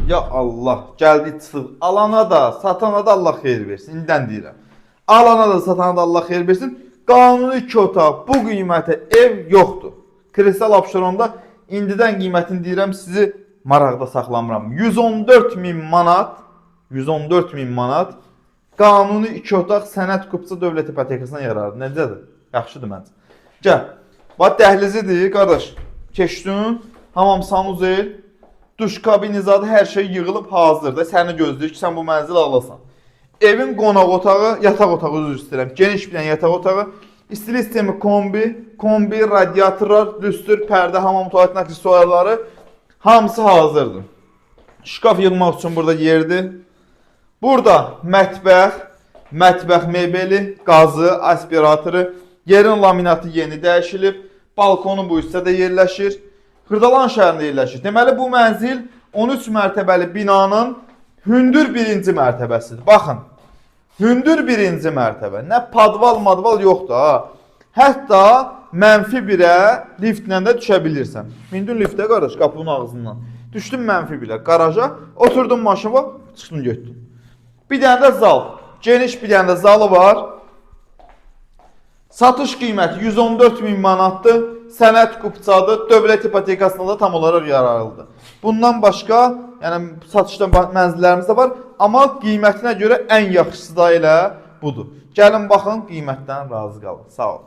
Ya Allah, gəldi çıxır. Alana da, satana da Allah xeyir versin. İndidən deyirəm. Alana da, satana da Allah xeyir versin. Qanuni 2 otaq bu qiymətə ev yoxdur. Kristal Abşeronda indidən qiymətini deyirəm, sizi maraqda saxlamıram. 114.000 manat, 114.000 manat qanuni 2 otaq sənəd Qubça Dövlət İpotekasına yararlı. Necədir? Yaxşıdır məncə. Gəl. Bax dəhlizidir, qardaş. Keçdin, hamam sanuzel, duş kabini zadı, hər şey yığılıb hazırdır. Səni gözləyir ki, sən bu mənzili alasan. Evin qonaq otağı, yataq otağı üzr istəyirəm. Geniş bir yataq otağı. İstilik sistemi kombi, radiatorlar, lüstr, pərdə, hamam tualet aksesuarları hamısı hazırdır. Şkaf yığmaq üçün burada yerdir. Burada mətbəx mebeli, qazı, aspiratoru, yerin laminatı yeni dəyişilib, balkonu bu hissədə yerləşir. Xırdalan şəhərində yerləşir. Deməli, bu mənzil 13 mərtəbəli binanın hündür birinci mərtəbəsidir. Baxın, hündür birinci mərtəbə. Nə padval yoxdur ha. Hətta mənfi 1-ə liftlə də düşə bilirsən. Mindin liftə qardaş, qapının ağzından. Düşdün mənfi 1-ə qaraja, oturdun maşına, çıxdın getdin. Bir dənə də zal. Geniş bir dənə də zalı var. Satış qiyməti 114.000 manatdır. Sənəd Qubçadır. Dövlət İpotekasında da tam olaraq yararlıdır. Bundan başqa, yəni satışda mənzillərimiz də var. Amma qiymətinə görə ən yaxşısı da elə budur. Gəlin baxın, qiymətdən razı qalın. Sağ olun.